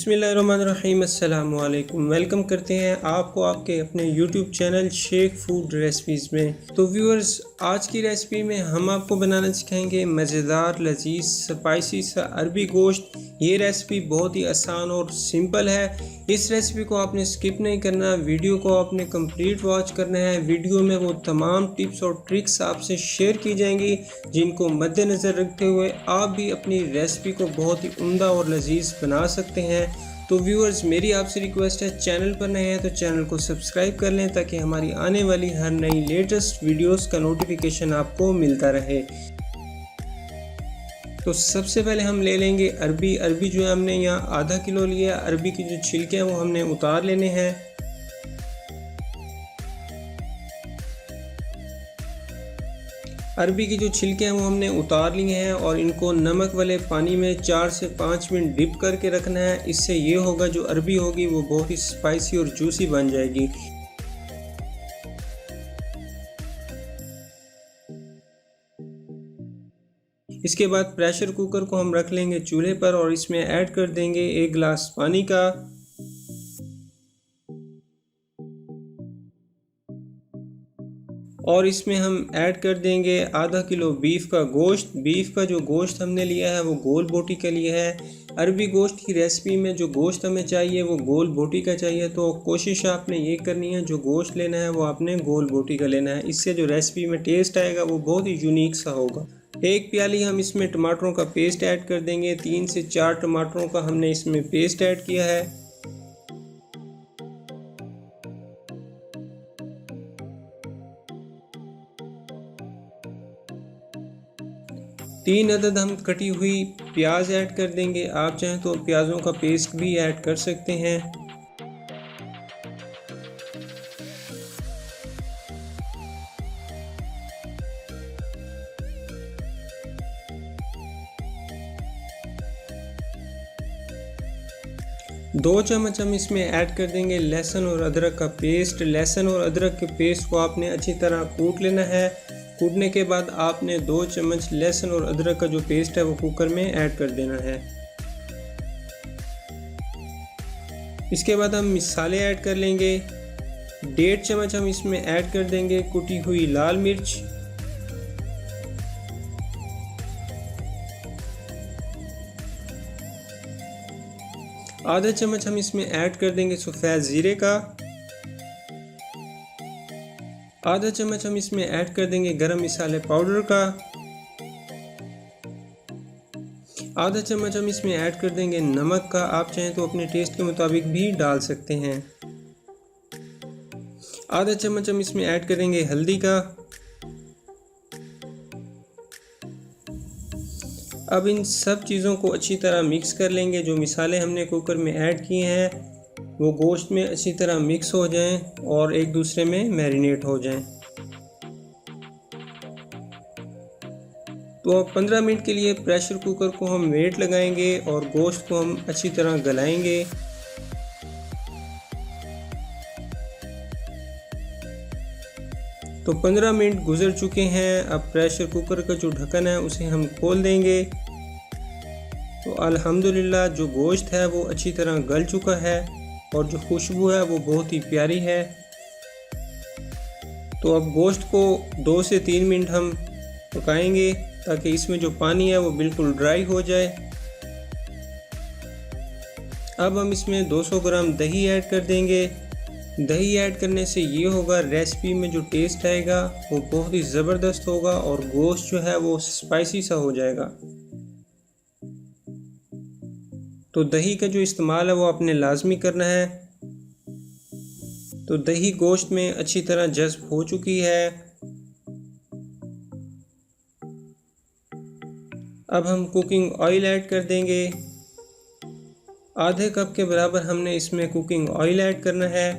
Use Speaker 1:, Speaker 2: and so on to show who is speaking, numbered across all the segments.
Speaker 1: बिस्मिल्लाहिर्रहमानिर्रहीम अस्सलामु अलैकुम। वेलकम करते हैं आपको आपके अपने YouTube channel Shaikh food recipes में। तो व्यूअर्स, आज की रेसिपी में हम आपको बनाना सिखाएंगे मज़ेदार लजीज स्पाइसी सा अरबी गोश्त। ये रेसिपी बहुत ही आसान और सिंपल है। इस रेसिपी को आपने स्किप नहीं करना, वीडियो को आपने कंप्लीट वॉच करना है। वीडियो में वो तमाम टिप्स और ट्रिक्स आपसे शेयर की जाएंगी जिनको मद्देनज़र रखते हुए आप भी अपनी रेसिपी को बहुत ही उम्दा और लजीज बना सकते हैं। तो व्यूअर्स, मेरी आपसे रिक्वेस्ट है, चैनल पर नए हैं तो चैनल को सब्सक्राइब कर लें ताकि हमारी आने वाली हर नई लेटेस्ट वीडियोस का नोटिफिकेशन आपको मिलता रहे। तो सबसे पहले हम ले लेंगे अरबी जो है हमने यहाँ आधा किलो लिया। अरबी की जो छिलके हैं वो हमने उतार लेने हैं। अरबी की जो छिलके हैं वो हमने उतार लिए हैं और इनको नमक वाले पानी में 4 से 5 मिनट डिप करके रखना है। इससे ये होगा, जो अरबी होगी वो बहुत ही स्पाइसी और जूसी बन जाएगी। इसके बाद प्रेशर कुकर को हम रख लेंगे चूल्हे पर और इसमें ऐड कर देंगे 1 गिलास पानी का। और इसमें हम ऐड कर देंगे आधा किलो बीफ का गोश्त। बीफ का जो गोश्त हमने लिया है वो गोल बोटी का लिया है। अरबी गोश्त की रेसिपी में जो गोश्त हमें चाहिए वो गोल बोटी का चाहिए। तो कोशिश आपने ये करनी है, जो गोश्त लेना है वो आपने गोल बोटी का लेना है। इससे जो रेसिपी में टेस्ट आएगा वो बहुत ही यूनिक सा होगा। 1 प्याली हम इसमें टमाटरों का पेस्ट ऐड कर देंगे। 3 से 4 टमाटरों का हमने इसमें पेस्ट ऐड किया है। 3 अदद हम कटी हुई प्याज ऐड कर देंगे। आप चाहें तो प्याज़ों का पेस्ट भी ऐड कर सकते हैं। दो चम्मच हम इसमें ऐड कर देंगे लहसुन और अदरक का पेस्ट। लहसुन और अदरक के पेस्ट को आपने अच्छी तरह कूट लेना है। कूटने के बाद आपने 2 चम्मच लहसुन और अदरक का जो पेस्ट है वो कुकर में ऐड कर देना है। इसके बाद हम मसाले ऐड कर लेंगे। 1.5 चम्मच हम इसमें ऐड कर देंगे कुटी हुई लाल मिर्च। आधा चम्मच हम इसमें ऐड कर देंगे सफ़ेद ज़ीरे का। आधा चम्मच हम इसमें ऐड कर देंगे गरम मसाले पाउडर का। आधा चम्मच हम इसमें ऐड कर देंगे नमक का। आप चाहें तो अपने टेस्ट के मुताबिक भी डाल सकते हैं। आधा चम्मच हम इसमें ऐड करेंगे हल्दी का। अब इन सब चीज़ों को अच्छी तरह मिक्स कर लेंगे। जो मसाले हमने कुकर में ऐड किए हैं वो गोश्त में अच्छी तरह मिक्स हो जाएं और एक दूसरे में मैरिनेट हो जाएं। तो अब 15 मिनट के लिए प्रेशर कुकर को हम वेट लगाएंगे और गोश्त को हम अच्छी तरह गलाएंगे। तो 15 मिनट गुजर चुके हैं। अब प्रेशर कुकर का जो ढक्कन है उसे हम खोल देंगे। तो अल्हम्दुलिल्लाह जो गोश्त है वो अच्छी तरह गल चुका है और जो खुशबू है वो बहुत ही प्यारी है। तो अब गोश्त को 2 से 3 मिनट हम पकाएंगे ताकि इसमें जो पानी है वो बिल्कुल ड्राई हो जाए। अब हम इसमें 200 ग्राम दही ऐड कर देंगे। दही ऐड करने से ये होगा, रेसिपी में जो टेस्ट आएगा वो बहुत ही ज़बरदस्त होगा और गोश्त जो है वो स्पाइसी सा हो जाएगा। तो दही का जो इस्तेमाल है वो आपने लाजमी करना है। तो दही गोश्त में अच्छी तरह जज़्ब हो चुकी है। अब हम कुकिंग ऑयल ऐड कर देंगे। आधे कप के बराबर हमने इसमें कुकिंग ऑयल ऐड करना है।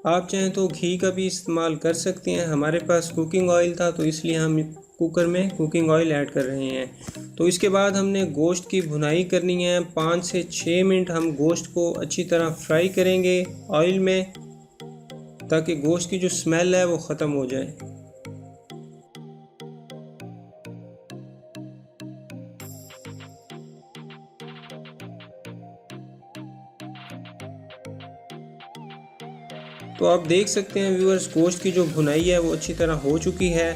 Speaker 1: आप चाहें तो घी का भी इस्तेमाल कर सकते हैं। हमारे पास कुकिंग ऑयल था तो इसलिए हम कुकर में कुकिंग ऑयल ऐड कर रहे हैं। तो इसके बाद हमने गोश्त की भुनाई करनी है। 5 से 6 मिनट हम गोश्त को अच्छी तरह फ्राई करेंगे ऑयल में ताकि गोश्त की जो स्मेल है वो ख़त्म हो जाए। तो आप देख सकते हैं व्यूअर्स, गोश्त की जो भुनाई है वो अच्छी तरह हो चुकी है।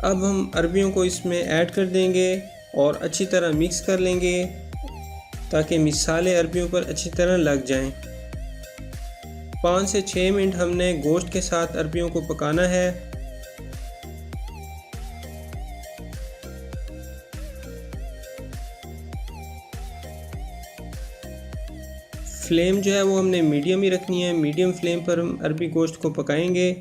Speaker 1: अब हम अरबियों को इसमें ऐड कर देंगे और अच्छी तरह मिक्स कर लेंगे ताकि मिसाले अरबियों पर अच्छी तरह लग जाएं। 5 से 6 मिनट हमने गोश्त के साथ अरबियों को पकाना है। फ्लेम जो है वो हमने मीडियम ही रखनी है। मीडियम फ्लेम पर हम अरबी गोश्त को पकाएंगे।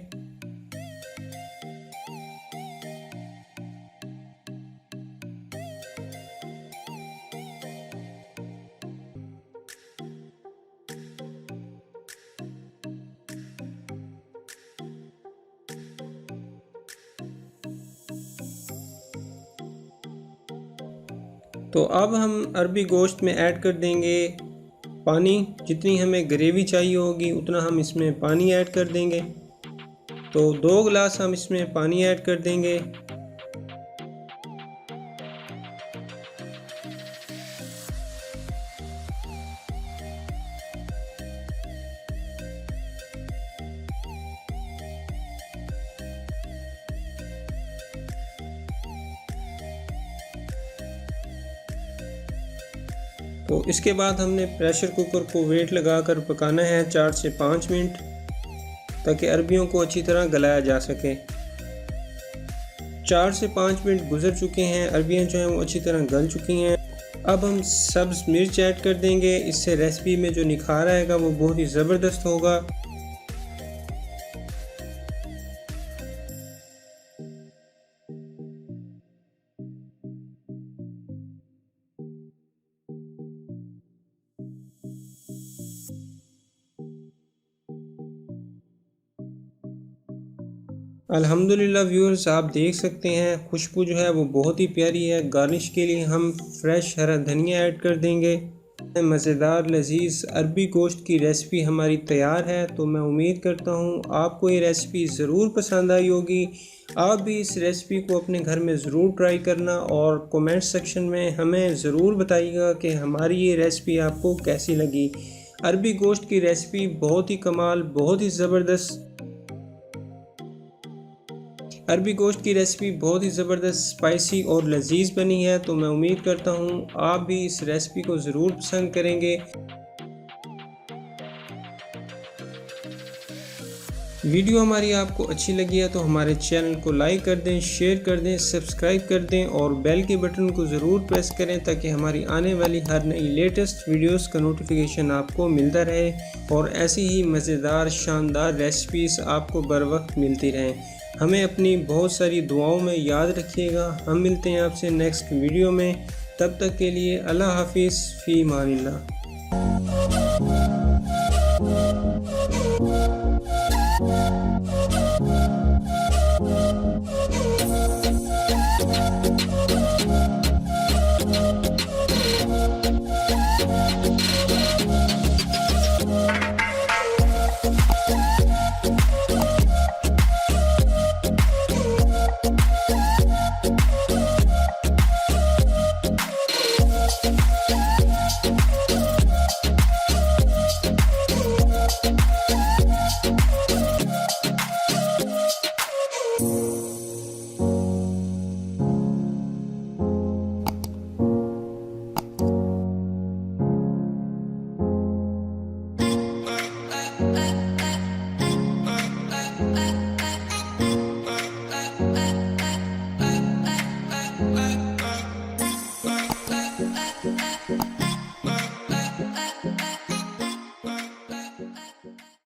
Speaker 1: तो अब हम अरबी गोश्त में ऐड कर देंगे पानी। जितनी हमें ग्रेवी चाहिए होगी उतना हम इसमें पानी ऐड कर देंगे। तो 2 गिलास हम इसमें पानी ऐड कर देंगे। तो इसके बाद हमने प्रेशर कुकर को वेट लगाकर पकाना है 4 से 5 मिनट, ताकि अरबियों को अच्छी तरह गलाया जा सके। 4 से 5 मिनट गुजर चुके हैं, अरबियां जो हैं वो अच्छी तरह गल चुकी हैं। अब हम सब्ज़ मिर्च ऐड कर देंगे। इससे रेसिपी में जो निखार आएगा वो बहुत ही ज़बरदस्त होगा। अल्हम्दुलिल्लाह व्यूअर्स, आप देख सकते हैं खुशबू जो है वो बहुत ही प्यारी है। गार्निश के लिए हम फ्रेश हरा धनिया ऐड कर देंगे। मज़ेदार लजीज अरबी गोश्त की रेसिपी हमारी तैयार है। तो मैं उम्मीद करता हूँ आपको ये रेसिपी ज़रूर पसंद आई होगी। आप भी इस रेसिपी को अपने घर में ज़रूर ट्राई करना और कमेंट सेक्शन में हमें ज़रूर बताइएगा कि हमारी ये रेसिपी आपको कैसी लगी। अरबी गोश्त की रेसिपी बहुत ही कमाल, बहुत ही ज़बरदस्त अरबी गोश्त की रेसिपी बहुत ही ज़बरदस्त, स्पाइसी और लजीज बनी है। तो मैं उम्मीद करता हूँ आप भी इस रेसिपी को ज़रूर पसंद करेंगे। वीडियो हमारी आपको अच्छी लगी है तो हमारे चैनल को लाइक कर दें, शेयर कर दें, सब्सक्राइब कर दें और बेल के बटन को ज़रूर प्रेस करें ताकि हमारी आने वाली हर नई लेटेस्ट वीडियोस का नोटिफिकेशन आपको मिलता रहे और ऐसी ही मज़ेदार शानदार रेसिपीज़ आपको बर वक्त मिलती रहें। हमें अपनी बहुत सारी दुआओं में याद रखिएगा। हम मिलते हैं आपसे नेक्स्ट वीडियो में। तब तक के लिए अल्लाह हाफिज़, फ़ी अमानिल्लाह।